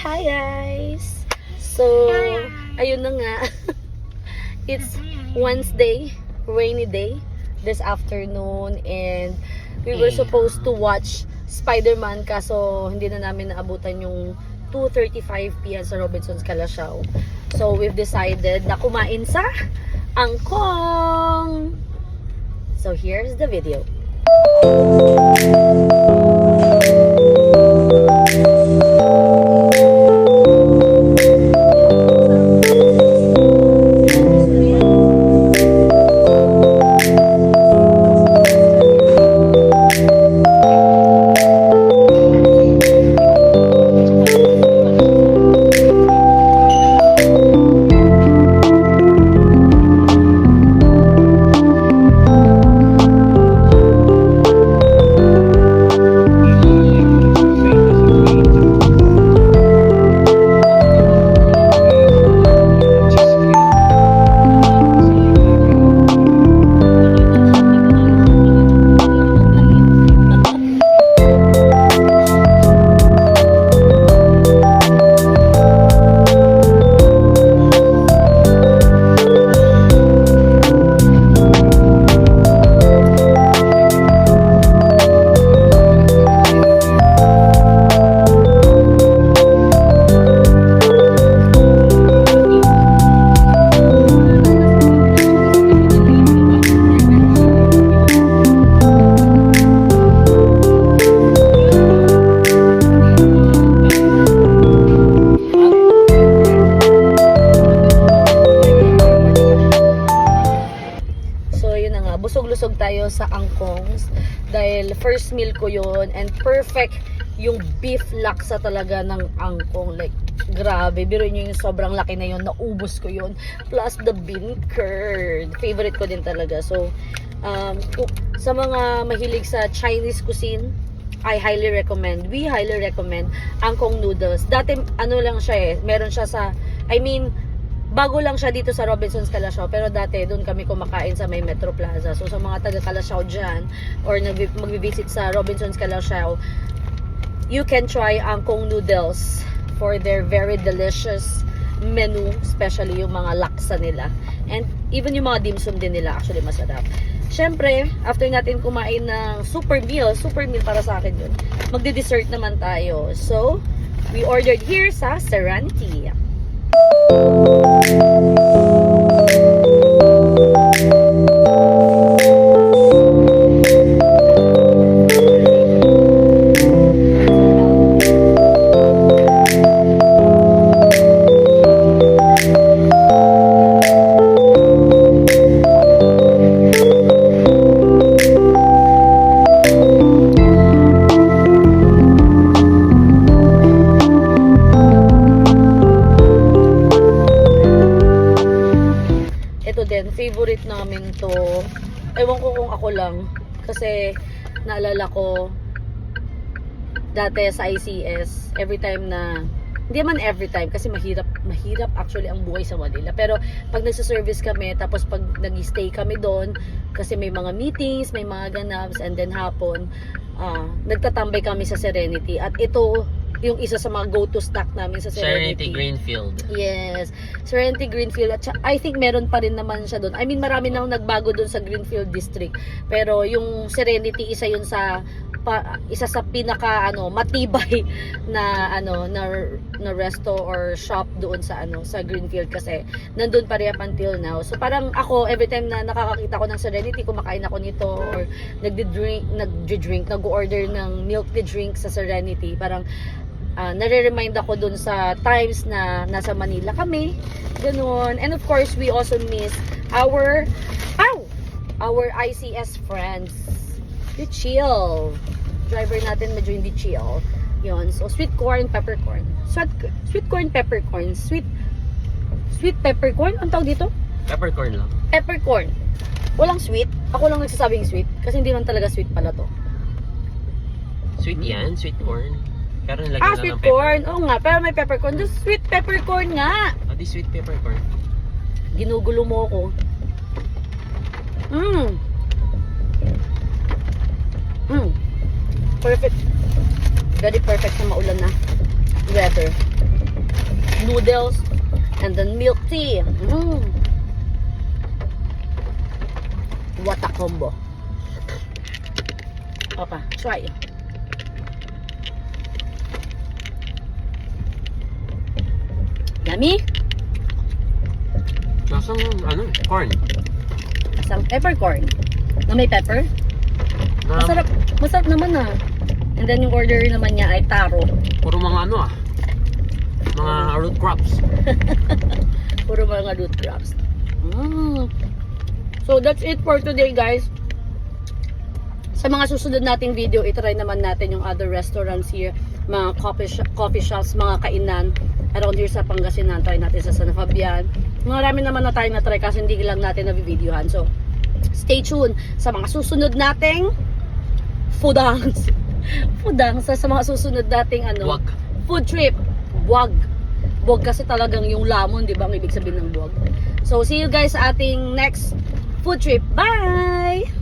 Hi guys! So, ayun na nga. It's Wednesday, rainy day, this afternoon, and we were supposed to watch Spider-Man kaso hindi na namin naabutan yung 2:35 p.m. sa Robinsons Calasiao. So, we've decided na kumain sa Angkong! So, here's the video. Busog-lusog tayo sa Angkongs dahil first meal ko yon and perfect yung beef laksa talaga ng Angkong. Like, grabe, biro nyo yung sobrang laki na yun, naubos ko yun, plus the bean curd, favorite ko din talaga. So sa mga mahilig sa Chinese cuisine, we highly recommend Angkong noodles. Dati ano lang siya meron siya sa, bago lang siya dito sa Robinsons Calasiao, pero dati doon kami kumakain sa may Metro Plaza. So sa mga taga Calasiao dyan or magbi-visit sa Robinsons Calasiao, you can try Angkong noodles for their very delicious menu, especially yung mga laksa nila. And even yung mga dim sum din nila, actually masarap. Syempre, after natin kumain ng super meal para sa akin yun, magdi-dessert naman tayo. So, we ordered here sa Serenity. Favorite namin to, ewan ko kung ako lang, kasi naalala ko dati sa ICS, every time na, hindi man every time kasi mahirap actually ang buhay sa Manila, pero pag nagsa-service kami, tapos pag nag-stay kami doon kasi may mga meetings, may mga ganaps, and then hapon nagtatambay kami sa Serenity, at ito yung isa sa mga go-to stock namin sa Serenity Greenfield. Yes, Serenity Greenfield. At I think meron pa rin naman siya doon. Marami nang nagbago doon sa Greenfield District. Pero yung Serenity, isa yun sa pinaka matibay na na resto or shop doon sa sa Greenfield, kasi nandun pa rin up until now. So parang ako, every time na nakakakita ko ng Serenity, kumakain ako nito or nag-order ng milk tea drink sa Serenity, parang nare-remind ako dun sa times na nasa Manila kami, ganun. And of course, we also miss our ICS friends. The chill. Driver natin medyo hindi chill. Yun. So, sweet corn, peppercorn. Sweet corn, peppercorn. Sweet peppercorn? Ang tawag dito? Peppercorn lang. Peppercorn. Walang sweet. Ako lang nagsasabing sweet. Kasi hindi man talaga sweet pala to. Sweet yan? Sweet corn? Pero nilagyan lang sweet ng pepper. corn. Oo nga, pero may peppercorn. Just sweet peppercorn nga. Di sweet peppercorn. Ginugulo mo ko. Perfect. Very perfect sa maulan na weather. noodles, and then milk tea. What a combo. Okay, try. Yummy? Lasang, corn. Isang peppercorn. Na may pepper? Na, Masarap. Masarap naman ah. And then yung order naman niya ay taro. Puro mga mga root crops. Puro mga root crops. So that's it for today, guys. Sa mga susunod nating video, itry naman natin yung other restaurants here, mga coffee shops, mga kainan around here sa Pangasinan. Try natin sa San Fabian. Marami naman na tayo na-try kasi hindi lang natin nabibidyohan. So, stay tuned sa mga susunod nating foodangs. Foodangs sa mga susunod nating Wag. food trip. Wag. Wag kasi talagang yung lamon, di ba? Ang ibig sabihin ng wag. So, see you guys sa ating next food trip. Bye!